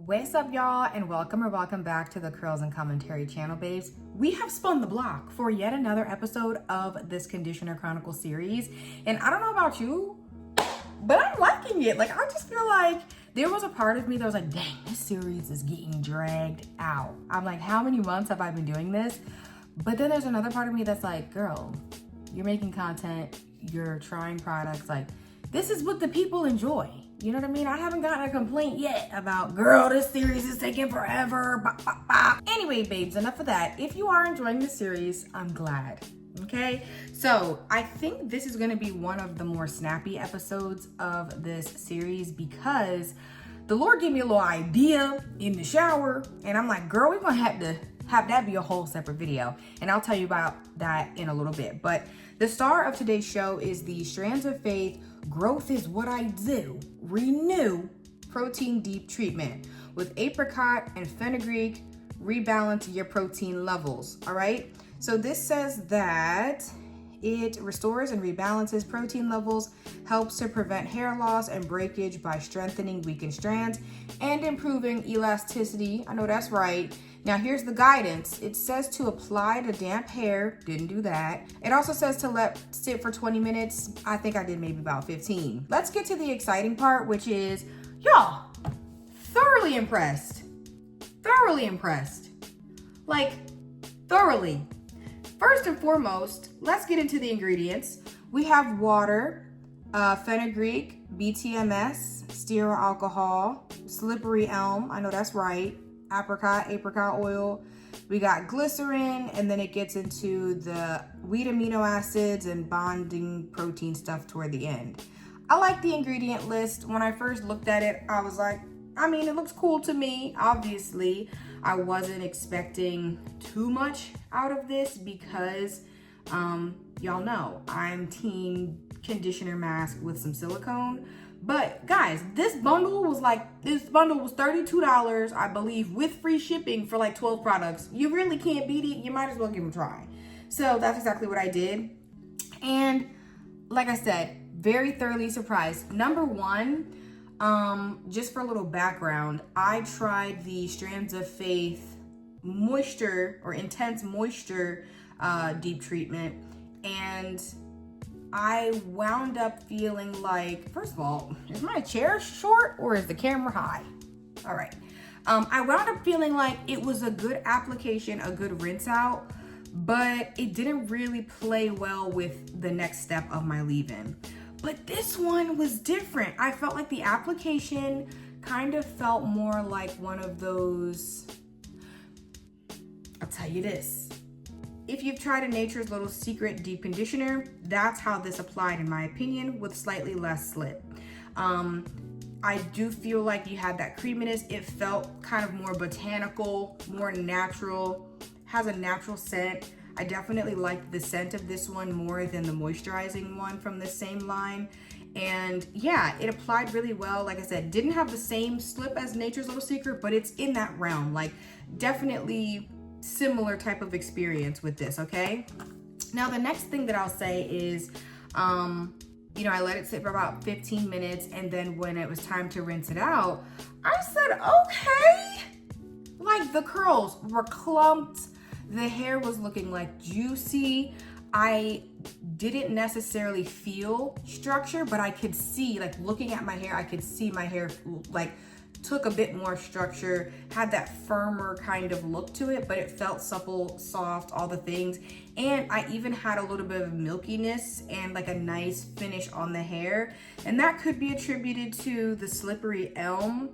What's up, y'all, and welcome back to the Curls and Commentary channel, babes. We have spun the block for yet another episode of this Conditioner Chronicles series, and I don't know about you, but I'm liking it. Like, I just feel like there was a part of me that was like, dang, this series is getting dragged out. I'm like, how many months have I been doing this? But then there's another part of me that's like, girl, you're making content, you're trying products, like, this is what the people enjoy. You know what I mean? I haven't gotten a complaint yet about, girl, this series is taking forever. Bah, bah, bah. Anyway, babes, enough of that. If you are enjoying the series, I'm glad. Okay? So I think this is going to be one of the more snappy episodes of this series because the Lord gave me a little idea in the shower. And I'm like, girl, we're going to have that be a whole separate video. And I'll tell you about that in a little bit. But the star of today's show is the Strands of Faith Growth is What I Do Renew Protein Deep Treatment with apricot and fenugreek. Rebalance your protein levels. All right. So this says that it restores and rebalances protein levels, helps to prevent hair loss and breakage by strengthening weakened strands and improving elasticity. I know that's right. Now here's the guidance. It says to apply to damp hair. Didn't do that. It also says to let sit for 20 minutes. I think I did maybe about 15. Let's get to the exciting part, which is, y'all, thoroughly impressed. Thoroughly impressed. Like, thoroughly. First and foremost, let's get into the ingredients. We have water, fenugreek, BTMS, stearoyl alcohol, slippery elm, I know that's right, apricot oil. We got glycerin, and then it gets into the wheat amino acids and bonding protein stuff toward the end. I like the ingredient list. When I first looked at it, I was like, I mean, it looks cool to me. Obviously, I wasn't expecting too much out of this because y'all know I'm team conditioner mask with some silicone. But guys, this bundle was $32, I believe, with free shipping for like 12 products. You really can't beat it. You might as well give them a try. So that's exactly what I did. And like I said, very thoroughly surprised. Number one, just for a little background, I tried the Strands of Faith moisture or intense moisture deep treatment, and I wound up feeling like, first of all, is my chair short or is the camera high? All right. I wound up feeling like it was a good application, a good rinse out, but it didn't really play well with the next step of my leave-in. But this one was different. I felt like the application kind of felt more like one of those, I'll tell you this. If you've tried a Nature's Little Secret deep conditioner, that's how this applied in my opinion, with slightly less slip. I do feel like you had that creaminess. It felt kind of more botanical, more natural, has a natural scent. I definitely liked the scent of this one more than the moisturizing one from the same line. And yeah, it applied really well. Like I said, didn't have the same slip as Nature's Little Secret, but it's in that realm. Like, definitely similar type of experience with this, okay? Now, the next thing that I'll say is, I let it sit for about 15 minutes, and then when it was time to rinse it out, I said, okay. Like, the curls were clumped. The hair was looking like juicy. I didn't necessarily feel structure, but I could see, like, looking at my hair, I could see my hair, like, took a bit more structure, had that firmer kind of look to it, but it felt supple, soft, all the things. And I even had a little bit of milkiness and like a nice finish on the hair. And that could be attributed to the slippery elm,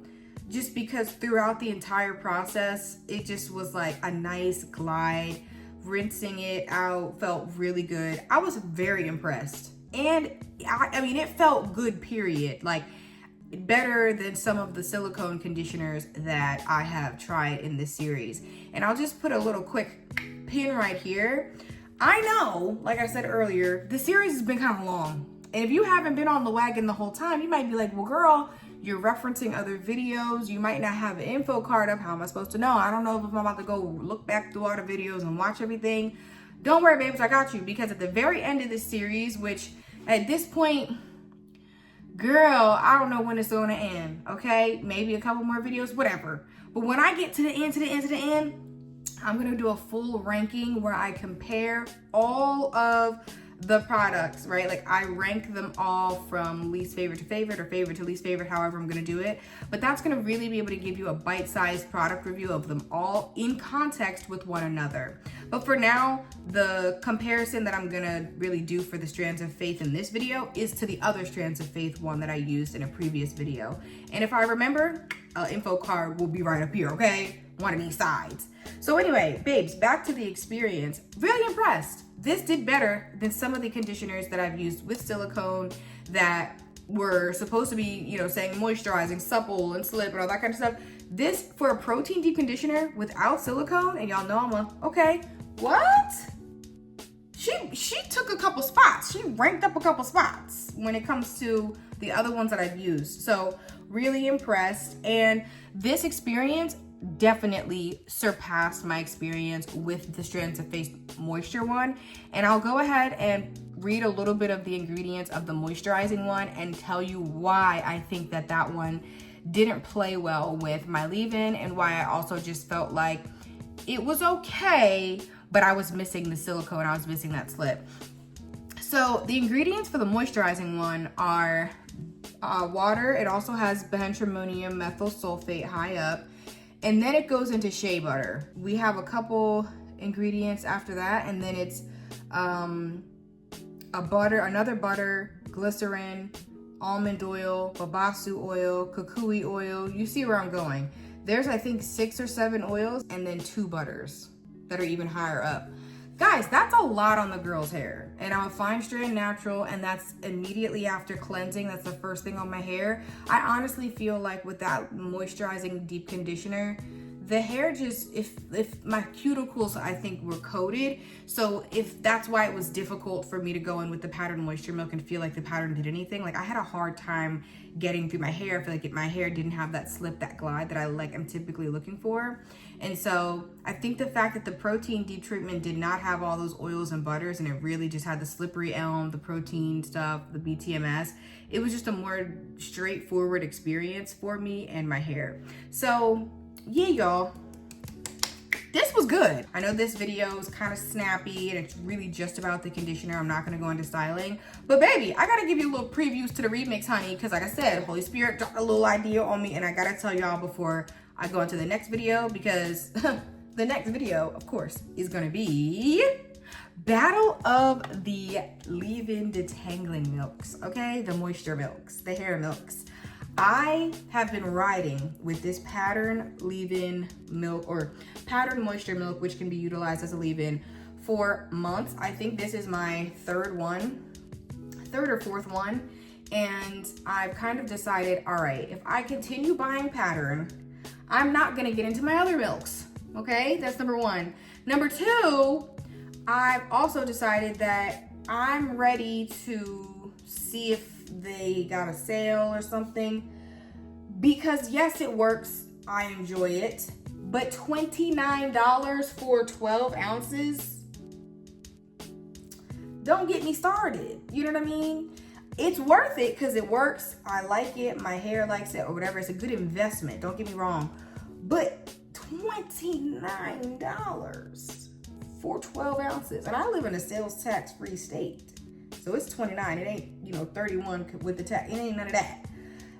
just because throughout the entire process, it just was like a nice glide. Rinsing it out felt really good. I was very impressed. And I mean, it felt good, period. Like, better than some of the silicone conditioners that I have tried in this series. And I'll just put a little quick pin right here. I know, like I said earlier, the series has been kind of long. And if you haven't been on the wagon the whole time, you might be like, well, girl, you're referencing other videos. You might not have an info card up. How am I supposed to know? I don't know if I'm about to go look back through all the videos and watch everything. Don't worry, babes, I got you. Because at the very end of this series, which at this point, girl, I don't know when it's gonna end, okay? Maybe a couple more videos, whatever. But when I get to the end, I'm gonna do a full ranking where I compare all of the products, right? Like I rank them all from least favorite to favorite or favorite to least favorite, however I'm gonna do it. But that's gonna really be able to give you a bite-sized product review of them all in context with one another. But for now, the comparison that I'm gonna really do for the Strands of Faith in this video is to the other Strands of Faith one that I used in a previous video. And if I remember, info card will be right up here, okay? One of these sides. So anyway, babes, back to the experience. Really impressed. This did better than some of the conditioners that I've used with silicone that were supposed to be, you know, saying moisturizing, supple, and slip, and all that kind of stuff. This, for a protein deep conditioner without silicone, and y'all know I'm a, okay, what? She took a couple spots. She ranked up a couple spots when it comes to the other ones that I've used. So really impressed. And this experience definitely surpassed my experience with the Strands of Faith moisture one. And I'll go ahead and read a little bit of the ingredients of the moisturizing one and tell you why I think that that one didn't play well with my leave-in, and why I also just felt like it was okay, but I was missing the silicone, I was missing that slip. So the ingredients for the moisturizing one are water. It also has benzalkonium methyl sulfate high up, and then it goes into shea butter. We have a couple ingredients after that, and then it's another butter, glycerin, almond oil, babasu oil, kukui oil. You see where I'm going. There's, I think, 6 or 7 oils, and then 2 butters that are even higher up. Guys, that's a lot on the girl's hair. And I'm a Fine Strand natural, and that's immediately after cleansing. That's the first thing on my hair. I honestly feel like with that moisturizing deep conditioner, the hair just, if my cuticles, I think, were coated. So if that's why it was difficult for me to go in with the pattern moisture milk and feel like the pattern did anything. Like I had a hard time getting through my hair. I feel like my hair didn't have that slip, that glide that I'm typically looking for. And so I think the fact that the protein deep treatment did not have all those oils and butters, and it really just had the slippery elm, the protein stuff, the BTMS, it was just a more straightforward experience for me and my hair. So yeah, y'all, this was good. I know this video is kind of snappy and it's really just about the conditioner. I'm not gonna go into styling, but baby, I gotta give you a little previews to the remix, honey, because like I said, Holy Spirit dropped a little idea on me, and I gotta tell y'all before I go into the next video, because the next video, of course, is gonna be Battle of the Leave-In Detangling Milks, okay? The moisture milks, the hair milks. I have been riding with this pattern leave-in milk, or pattern moisture milk, which can be utilized as a leave-in, for months. I think this is my third or fourth one. And I've kind of decided, all right, if I continue buying pattern, I'm not gonna get into my other milks, okay? That's number one. Number two, I've also decided that I'm ready to see if they got a sale or something, because yes, it works, I enjoy it, but $29 for 12 ounces, don't get me started, you know what I mean? It's worth it because it works, I like it, my hair likes it, or whatever. It's a good investment, don't get me wrong, but $29 for 12 ounces, and I live in a sales tax free state. So it's 29, it ain't, you know, 31 with the tax, it ain't none of that.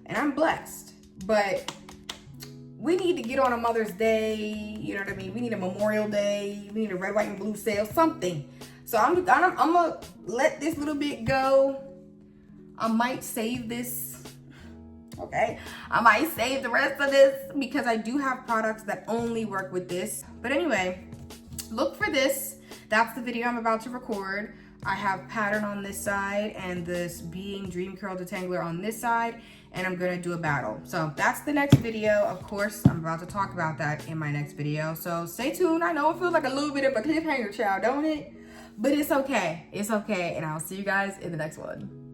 And I'm blessed, but we need to get on a Mother's Day, you know what I mean? We need a Memorial Day, we need a red, white, and blue sale, something. So I'm gonna let this little bit go. I might save this, okay? I might save the rest of this because I do have products that only work with this. But anyway, look for this. That's the video I'm about to record. I have pattern on this side and this Being Dream Curl Detangler on this side, and I'm gonna do a battle. So that's the next video. Of course, I'm about to talk about that in my next video. So stay tuned. I know it feels like a little bit of a cliffhanger, child, don't it? But it's okay. It's okay, and I'll see you guys in the next one.